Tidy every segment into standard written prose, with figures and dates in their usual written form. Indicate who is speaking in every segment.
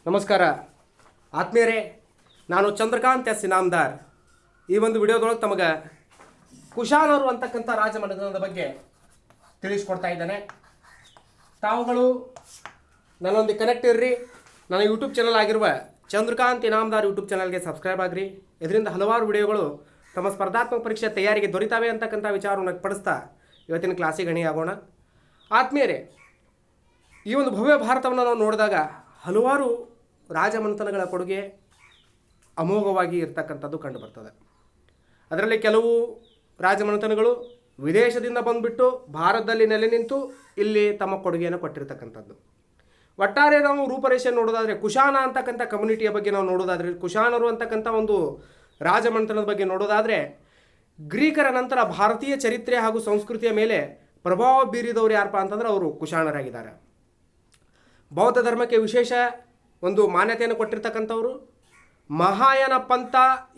Speaker 1: ನಮಸ್ಕಾರ ಆತ್ಮೀಯರೇ, ನಾನು ಚಂದ್ರಕಾಂತ್ ಎಸ್ ಇನಾಮದಾರ್. ಈ ಒಂದು ವಿಡಿಯೋದೊಳಗೆ ತಮಗೆ ಕುಶಾನರು ಅಂತಕ್ಕಂಥ ರಾಜಮನೆತನದ ಬಗ್ಗೆ ತಿಳಿಸ್ಕೊಡ್ತಾ ಇದ್ದೇನೆ. ತಾವುಗಳು ನನ್ನೊಂದಿಗೆ ಕನೆಕ್ಟ್ ಇರ್ರಿ. ನನ್ನ ಯೂಟ್ಯೂಬ್ ಚಾನಲ್ ಆಗಿರುವ ಚಂದ್ರಕಾಂತ್ ಇನಾಮದಾರ್ ಯೂಟ್ಯೂಬ್ ಚಾನಲ್ಗೆ ಸಬ್ಸ್ಕ್ರೈಬ್ ಆಗಿರಿ. ಇದರಿಂದ ಹಲವಾರು ವಿಡಿಯೋಗಳು ತಮ್ಮ ಸ್ಪರ್ಧಾತ್ಮಕ ಪರೀಕ್ಷೆ ತಯಾರಿಗೆ ದೊರೀತಾವೆ ಅಂತಕ್ಕಂಥ ವಿಚಾರವನ್ನು ಪಡಿಸ್ತಾ ಇವತ್ತಿನ ಕ್ಲಾಸಿಗೆ ಗಣಿಯಾಗೋಣ. ಆತ್ಮೀಯರೇ, ಈ ಒಂದು ಭವ್ಯ ಭಾರತವನ್ನು ನಾವು ನೋಡಿದಾಗ ಹಲವಾರು ರಾಜಮನೆತನಗಳ ಕೊಡುಗೆ ಅಮೋಘವಾಗಿ ಇರ್ತಕ್ಕಂಥದ್ದು ಕಂಡುಬರ್ತದೆ. ಅದರಲ್ಲಿ ಕೆಲವು ರಾಜಮನೆತನಗಳು ವಿದೇಶದಿಂದ ಬಂದುಬಿಟ್ಟು ಭಾರತದಲ್ಲಿ ನೆಲೆ ನಿಂತು ಇಲ್ಲಿ ತಮ್ಮ ಕೊಡುಗೆಯನ್ನು ಕೊಟ್ಟಿರ್ತಕ್ಕಂಥದ್ದು. ಒಟ್ಟಾರೆ ನಾವು ರೂಪರೇಷೆ ನೋಡೋದಾದರೆ ಕುಶಾನ ಅಂತಕ್ಕಂಥ ಕಮ್ಯುನಿಟಿಯ ಬಗ್ಗೆ ನಾವು ನೋಡೋದಾದರೆ, ಕುಶಾನರು ಅಂತಕ್ಕಂಥ ಒಂದು ರಾಜಮನೆತನದ ಬಗ್ಗೆ ನೋಡೋದಾದರೆ, ಗ್ರೀಕರ ನಂತರ ಭಾರತೀಯ ಚರಿತ್ರೆ ಹಾಗೂ ಸಂಸ್ಕೃತಿಯ ಮೇಲೆ ಪ್ರಭಾವ ಬೀರಿದವರು ಯಾರಪ್ಪ ಅಂತಂದ್ರೆ ಅವರು ಕುಶಾನರಾಗಿದ್ದಾರೆ. ಬೌದ್ಧ ಧರ್ಮಕ್ಕೆ ವಿಶೇಷ ಒಂದು ಮಾನ್ಯತೆಯನ್ನು ಕೊಟ್ಟಿರ್ತಕ್ಕಂಥವ್ರು. ಮಹಾಯಾನ ಪಂಥ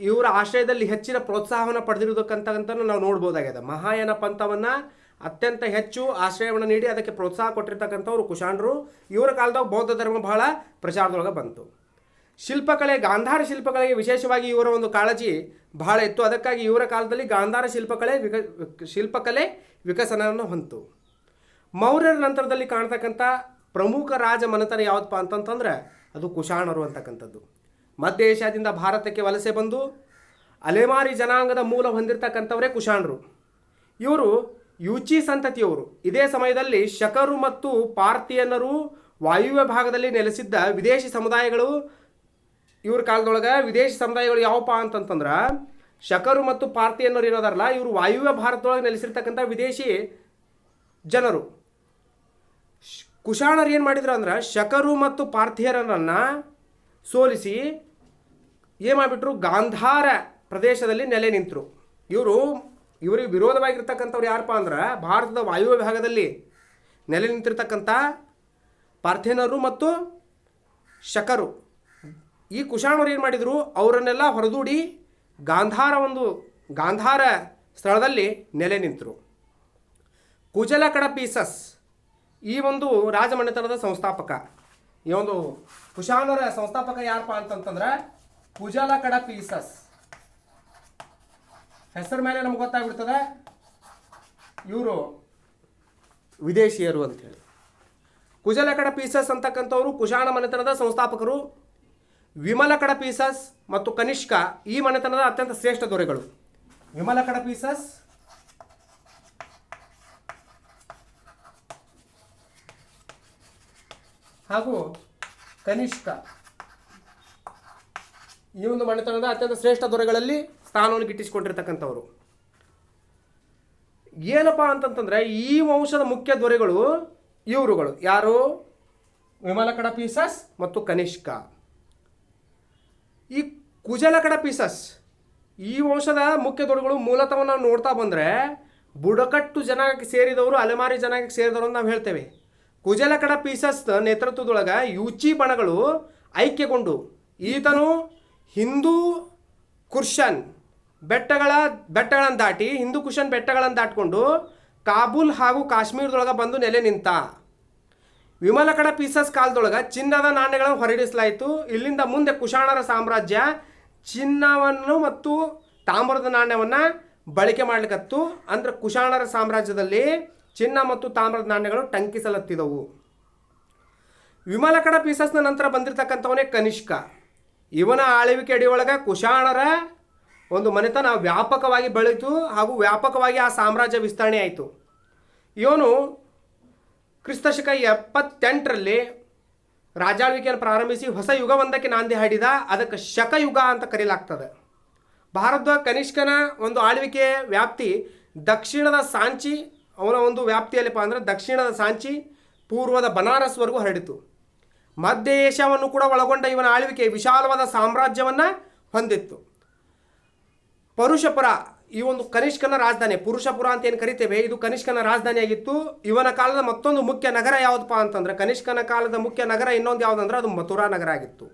Speaker 1: ಇವರ ಆಶ್ರಯದಲ್ಲಿ ಹೆಚ್ಚಿನ ಪ್ರೋತ್ಸಾಹವನ್ನು ಪಡೆದಿರೋದಕ್ಕಂತ ನಾವು ನೋಡ್ಬೋದಾಗಿದೆ. ಮಹಾಯಾನ ಪಂಥವನ್ನು ಅತ್ಯಂತ ಹೆಚ್ಚು ಆಶ್ರಯವನ್ನು ನೀಡಿ ಅದಕ್ಕೆ ಪ್ರೋತ್ಸಾಹ ಕೊಟ್ಟಿರ್ತಕ್ಕಂಥವ್ರು ಕುಶಾನರು. ಇವರ ಕಾಲದಾಗ ಬೌದ್ಧ ಧರ್ಮ ಬಹಳ ಪ್ರಚಾರದೊಳಗೆ ಬಂತು. ಶಿಲ್ಪಕಲೆ, ಗಾಂಧಾರ ಶಿಲ್ಪಕಲೆಗೆ ವಿಶೇಷವಾಗಿ ಇವರ ಒಂದು ಕಾಳಜಿ ಬಹಳ ಇತ್ತು. ಅದಕ್ಕಾಗಿ ಇವರ ಕಾಲದಲ್ಲಿ ಗಾಂಧಾರ ಶಿಲ್ಪಕಲೆ ವಿಕಸನವನ್ನು ಹೊಂತು. ಮೌರ್ಯರ ನಂತರದಲ್ಲಿ ಕಾಣ್ತಕ್ಕಂಥ ಪ್ರಮುಖ ರಾಜ ಮನೆತನ ಯಾವುದಪ್ಪ ಅಂತಂತಂದ್ರೆ ಅದು ಕುಶಾನರು ಅಂತಕ್ಕಂಥದ್ದು. ಮಧ್ಯ ಏಷ್ಯಾದಿಂದ ಭಾರತಕ್ಕೆ ವಲಸೆ ಬಂದು ಅಲೆಮಾರಿ ಜನಾಂಗದ ಮೂಲ ಹೊಂದಿರತಕ್ಕಂಥವರೇ ಕುಶಾನರು. ಇವರು ಯೂಚಿ ಸಂತತಿಯವರು. ಇದೇ ಸಮಯದಲ್ಲಿ ಶಕರು ಮತ್ತು ಪಾರ್ಥಿಯನ್ನರು ವಾಯುವ್ಯ ಭಾಗದಲ್ಲಿ ನೆಲೆಸಿದ್ದ ವಿದೇಶಿ ಸಮುದಾಯಗಳು. ಇವ್ರ ಕಾಲದೊಳಗೆ ವಿದೇಶಿ ಸಮುದಾಯಗಳು ಯಾವಪ್ಪ ಅಂತಂತಂದ್ರೆ ಶಕರು ಮತ್ತು ಪಾರ್ಥಿಯನ್ನರು ಇರೋದಾರಲ್ಲ, ಇವರು ವಾಯುವ್ಯ ಭಾರತದೊಳಗೆ ನೆಲೆಸಿರ್ತಕ್ಕಂಥ ವಿದೇಶಿ ಜನರು. ಕುಶಾನರು ಏನು ಮಾಡಿದ್ರು ಅಂದ್ರೆ ಶಕರು ಮತ್ತು ಪಾರ್ಥಿಯರನ್ನು ಸೋಲಿಸಿ ಏನು ಮಾಡಿಬಿಟ್ರು, ಗಾಂಧಾರ ಪ್ರದೇಶದಲ್ಲಿ ನೆಲೆ ನಿಂತರು. ಇವರಿಗೆ ವಿರೋಧವಾಗಿರ್ತಕ್ಕಂಥವ್ರು ಯಾರಪ್ಪ ಅಂದ್ರೆ ಭಾರತದ ವಾಯುವ್ಯ ಭಾಗದಲ್ಲಿ ನೆಲೆ ನಿಂತಿರ್ತಕ್ಕಂಥ ಪಾರ್ಥಿಯನರು ಮತ್ತು ಶಕರು. ಈ ಕುಶಾನರು ಏನು ಮಾಡಿದರು, ಅವರನ್ನೆಲ್ಲ ಹೊರದೂಡಿ ಗಾಂಧಾರ ಸ್ಥಳದಲ್ಲಿ ನೆಲೆ ನಿಂತರು. ಕುಜಲ ಕಡಪೀಸಸ್ ಈ ಒಂದು ರಾಜಮನೆತನದ ಸಂಸ್ಥಾಪಕ. ಈ ಒಂದು ಕುಶಾನರ ಸಂಸ್ಥಾಪಕ ಯಾರಪ್ಪ ಅಂತಂತಂದ್ರೆ ಕುಜಲ ಕಡಪೀಸಸ್. ಹೆಸರು ಮೇಲೆ ನಮ್ಗೆ ಗೊತ್ತಾಗ್ಬಿಡ್ತದೆ ಇವರು ವಿದೇಶಿಯರು ಅಂಥೇಳಿ. ಕುಜಲ ಕಡಪೀಸಸ್ ಅಂತಕ್ಕಂಥವ್ರು ಕುಶಾನ ಮನೆತನದ ಸಂಸ್ಥಾಪಕರು. ವಿಮಲ ಕಡಪೀಸಸ್ ಮತ್ತು ಕನಿಷ್ಕ ಈ ಮನೆತನದ ಅತ್ಯಂತ ಶ್ರೇಷ್ಠ ದೊರೆಗಳು. ವಿಮಲ ಕಡಪೀಸಸ್ ಹಾಗೂ ಕನಿಷ್ಕ ಈ ಒಂದು ಮನೆತನದ ಅತ್ಯಂತ ಶ್ರೇಷ್ಠ ದೊರೆಗಳಲ್ಲಿ ಸ್ಥಾನವನ್ನು ಗಿಟ್ಟಿಸಿಕೊಂಡಿರ್ತಕ್ಕಂಥವ್ರು. ಏನಪ್ಪ ಅಂತಂತಂದರೆ ಈ ವಂಶದ ಮುಖ್ಯ ದೊರೆಗಳು ಇವರುಗಳು ಯಾರು, ವಿಮಲ ಕಡಪೀಸಸ್ ಮತ್ತು ಕನಿಷ್ಕ. ಈ ಕುಜಲ ಕಡಪೀಸಸ್ ಈ ವಂಶದ ಮುಖ್ಯ ದೊರೆಗಳು ಮೂಲತಃ ನಾವು ನೋಡ್ತಾ ಬಂದರೆ ಬುಡಕಟ್ಟು ಜನಾಂಗಕ್ಕೆ ಸೇರಿದವರು, ಅಲೆಮಾರಿ ಜನಾಂಗಕ್ಕೆ ಸೇರಿದವರು ಅಂತ ನಾವು ಹೇಳ್ತೇವೆ. ಕುಜಲ ಕಡಪೀಸಸ್ ನೇತೃತ್ವದೊಳಗೆ ಯೂಚಿ ಬಣಗಳು ಐಕ್ಯಗೊಂಡು ಈತನು ಹಿಂದೂ ಕುರ್ಷನ್ ಬೆಟ್ಟಗಳನ್ನು ದಾಟಿ ದಾಟಿಕೊಂಡು ಕಾಬೂಲ್ ಹಾಗೂ ಕಾಶ್ಮೀರದೊಳಗೆ ಬಂದು ನೆಲೆ ನಿಂತ. ವಿಮಲ ಕಡಪೀಸಸ್ ಕಾಲದೊಳಗೆ ಚಿನ್ನದ ನಾಣ್ಯಗಳನ್ನು ಹೊರಡಿಸಲಾಯಿತು. ಇಲ್ಲಿಂದ ಮುಂದೆ ಕುಶಾನರ ಸಾಮ್ರಾಜ್ಯ ಚಿನ್ನವನ್ನು ಮತ್ತು ತಾಮ್ರದ ನಾಣ್ಯವನ್ನು ಬಳಕೆ ಮಾಡ್ಲಿಕ್ಕತ್ತು. ಅಂದ್ರೆ ಕುಶಾನರ ಸಾಮ್ರಾಜ್ಯದಲ್ಲಿ ಚಿನ್ನ ಮತ್ತು ತಾಮ್ರದ ನಾಣ್ಯಗಳು ಟಂಕಿಸಲತ್ತಿದವು. ವಿಮಲ ಕಡಪೀಸಸ್ನ ನಂತರ ಬಂದಿರತಕ್ಕಂಥವನೇ ಕನಿಷ್ಕ. ಇವನ ಆಳ್ವಿಕೆ ಅಡಿಯೊಳಗೆ ಕುಶಾನರ ಒಂದು ಮನೆತನ ವ್ಯಾಪಕವಾಗಿ ಬೆಳೀತು ಹಾಗೂ ವ್ಯಾಪಕವಾಗಿ ಆ ಸಾಮ್ರಾಜ್ಯ ವಿಸ್ತರಣೆ ಆಯಿತು. ಇವನು ಕ್ರಿಸ್ತಶಕ 78ರಲ್ಲಿ ರಾಜಾಳ್ವಿಕೆಯನ್ನು ಪ್ರಾರಂಭಿಸಿ ಹೊಸ ಯುಗವೊಂದಕ್ಕೆ ನಾಂದಿ ಹಾಡಿದ. ಅದಕ್ಕೆ ಶಕಯುಗ ಅಂತ ಕರೆಯಲಾಗ್ತದೆ. ಭಾರತದ ಕನಿಷ್ಕನ ಒಂದು ಆಳ್ವಿಕೆ ವ್ಯಾಪ್ತಿ ದಕ್ಷಿಣದ ಸಾಂಚಿ, ಅವನ ಒಂದು ವ್ಯಾಪ್ತಿಯಲ್ಲಪ್ಪ ಅಂದರೆ ದಕ್ಷಿಣದ ಸಾಂಚಿ ಪೂರ್ವದ ಬನಾರಸ್ವರೆಗೂ ಹರಡಿತು. ಮಧ್ಯ ಏಷ್ಯಾವನ್ನು ಕೂಡ ಒಳಗೊಂಡ ಇವನ ಆಳ್ವಿಕೆ ವಿಶಾಲವಾದ ಸಾಮ್ರಾಜ್ಯವನ್ನು ಹೊಂದಿತ್ತು. ಪರುಷಪುರ ಈ ಒಂದು ಕನಿಷ್ಕನ ರಾಜಧಾನಿ, ಪುರುಷಪುರ ಅಂತ ಏನು ಕರಿತೇವೆ, ಇದು ಕನಿಷ್ಕನ ರಾಜಧಾನಿಯಾಗಿತ್ತು. ಇವನ ಕಾಲದ ಮತ್ತೊಂದು ಮುಖ್ಯ ನಗರ ಯಾವುದಪ್ಪ ಅಂತಂದರೆ, ಕನಿಷ್ಕನ ಕಾಲದ ಮುಖ್ಯ ನಗರ ಇನ್ನೊಂದು ಯಾವುದಂದ್ರೆ ಅದು ಮಥುರಾ ನಗರ ಆಗಿತ್ತು.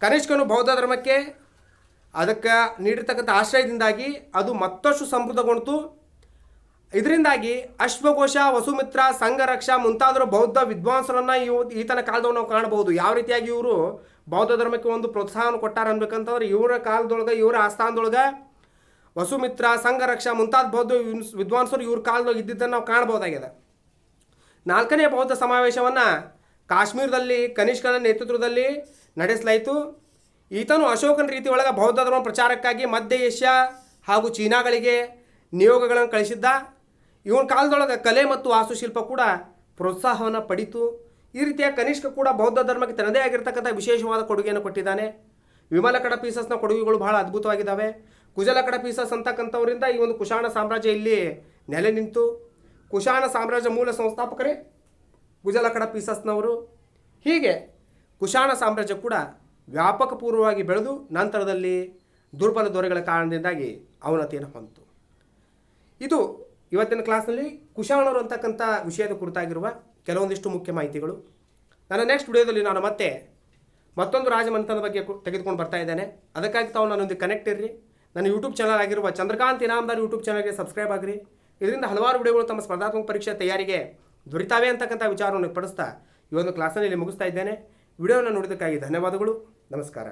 Speaker 1: ಕನಿಷ್ಕನು ಬೌದ್ಧ ಧರ್ಮಕ್ಕೆ ಅದಕ್ಕೆ ನೀಡಿರ್ತಕ್ಕಂಥ ಆಶ್ರಯದಿಂದಾಗಿ ಅದು ಮತ್ತಷ್ಟು ಸಮೃದ್ಧಗೊಂಡಿತು. ಇದರಿಂದಾಗಿ ಅಶ್ವಘೋಷ, ವಸುಮಿತ್ರ, ಸಂಘರಕ್ಷ ಮುಂತಾದರೂ ಬೌದ್ಧ ವಿದ್ವಾಂಸರನ್ನು ಈತನ ಕಾಲದೊಳಗೆ ನಾವು ಕಾಣಬಹುದು. ಯಾವ ರೀತಿಯಾಗಿ ಇವರು ಬೌದ್ಧ ಧರ್ಮಕ್ಕೆ ಒಂದು ಪ್ರೋತ್ಸಾಹವನ್ನು ಕೊಟ್ಟಾರ ಅನ್ಬೇಕಂತಂದ್ರೆ ಇವರ ಕಾಲದೊಳಗೆ, ಇವರ ಆಸ್ಥಾನದೊಳಗೆ ವಸುಮಿತ್ರ, ಸಂಘರಕ್ಷ ಮುಂತಾದ ಬೌದ್ಧ ವಿದ್ವಾಂಸರು ಇವ್ರ ಕಾಲದೊಳಗೆ ಇದ್ದಿದ್ದನ್ನು ನಾವು ಕಾಣಬಹುದಾಗಿದೆ. 4ನೇ ಬೌದ್ಧ ಸಮಾವೇಶವನ್ನು ಕಾಶ್ಮೀರದಲ್ಲಿ ಕನಿಷ್ಕನ ನೇತೃತ್ವದಲ್ಲಿ ನಡೆಸಲಾಯಿತು. ಈತನು ಅಶೋಕನ ರೀತಿ ಒಳಗೆ ಬೌದ್ಧ ಧರ್ಮ ಪ್ರಚಾರಕ್ಕಾಗಿ ಮಧ್ಯ ಏಷ್ಯಾ ಹಾಗೂ ಚೀನಾಗಳಿಗೆ ನಿಯೋಗಗಳನ್ನು ಕಳಿಸಿದ್ದ. ಇವನ ಕಾಲದೊಳಗೆ ಕಲೆ ಮತ್ತು ವಾಸ್ತುಶಿಲ್ಪ ಕೂಡ ಪ್ರೋತ್ಸಾಹವನ್ನು ಪಡೀತು. ಈ ರೀತಿಯ ಕನಿಷ್ಕ ಕೂಡ ಬೌದ್ಧ ಧರ್ಮಕ್ಕೆ ತನ್ನದೇ ಆಗಿರ್ತಕ್ಕಂಥ ವಿಶೇಷವಾದ ಕೊಡುಗೆಯನ್ನು ಕೊಟ್ಟಿದ್ದಾನೆ. ವಿಮಲ ಕಡಪೀಸಸ್ನ ಕೊಡುಗೆಗಳು ಬಹಳ ಅದ್ಭುತವಾಗಿದ್ದಾವೆ. ಕುಜಲ ಕಡಪೀಸಸ್ ಅಂತಕ್ಕಂಥವರಿಂದ ಈ ಒಂದು ಕುಶಾಣ ಸಾಮ್ರಾಜ್ಯ ಇಲ್ಲಿ ನೆಲೆ ನಿಂತು. ಕುಶಾಣ ಸಾಮ್ರಾಜ್ಯ ಮೂಲ ಸಂಸ್ಥಾಪಕರೇ ಕುಜಲ ಕಡಪೀಸಸ್ನವರು. ಹೀಗೆ ಕುಶಾಣ ಸಾಮ್ರಾಜ್ಯ ಕೂಡ ವ್ಯಾಪಕಪೂರ್ವವಾಗಿ ಬೆಳೆದು ನಂತರದಲ್ಲಿ ದುರ್ಬಲ ದೊರೆಗಳ ಕಾರಣದಿಂದಾಗಿ ಅವನತಿಯನ್ನು ಹೊಂದಿತು. ಇದು ಇವತ್ತಿನ ಕ್ಲಾಸ್ನಲ್ಲಿ ಕುಶಾಣರು ಅಂತಕ್ಕಂಥ ವಿಷಯದ ಕುರಿತಾಗಿರುವ ಕೆಲವೊಂದಿಷ್ಟು ಮುಖ್ಯ ಮಾಹಿತಿಗಳು. ನನ್ನ ನೆಕ್ಸ್ಟ್ ವಿಡಿಯೋದಲ್ಲಿ ನಾನು ಮತ್ತೊಂದು ರಾಜಮನೆತನದ ಬಗ್ಗೆ ತೆಗೆದುಕೊಂಡು ಬರ್ತಾ ಇದ್ದೇನೆ. ಅದಕ್ಕಾಗಿ ತಾವು ನನ್ನೊಂದಿಗೆ ಕನೆಕ್ಟ್ ಇರ್ರಿ. ನನ್ನ ಯೂಟ್ಯೂಬ್ ಚಾನಲ್ ಆಗಿರುವ ಚಂದ್ರಕಾಂತ್ ಇನಾಮದಾರ್ ಯೂಟ್ಯೂಬ್ ಚಾನಲ್ಗೆ ಸಬ್ಸ್ಕ್ರೈಬ್ ಆಗಿರಿ. ಇದರಿಂದ ಹಲವಾರು ವಿಡಿಯೋಗಳು ತಮ್ಮ ಸ್ಪರ್ಧಾತ್ಮಕ ಪರೀಕ್ಷೆ ತಯಾರಿಗೆ ದೊರೀತಾವೆ ಅಂತಕ್ಕಂಥ ವಿಚಾರವನ್ನು ಪಡಿಸ್ತಾ ಈ ಒಂದು ಕ್ಲಾಸಲ್ಲಿ ಮುಗಿಸ್ತಾ ಇದ್ದೇನೆ. ವಿಡಿಯೋವನ್ನು ನೋಡಿದ್ದಕ್ಕಾಗಿ ಧನ್ಯವಾದಗಳು. ನಮಸ್ಕಾರ.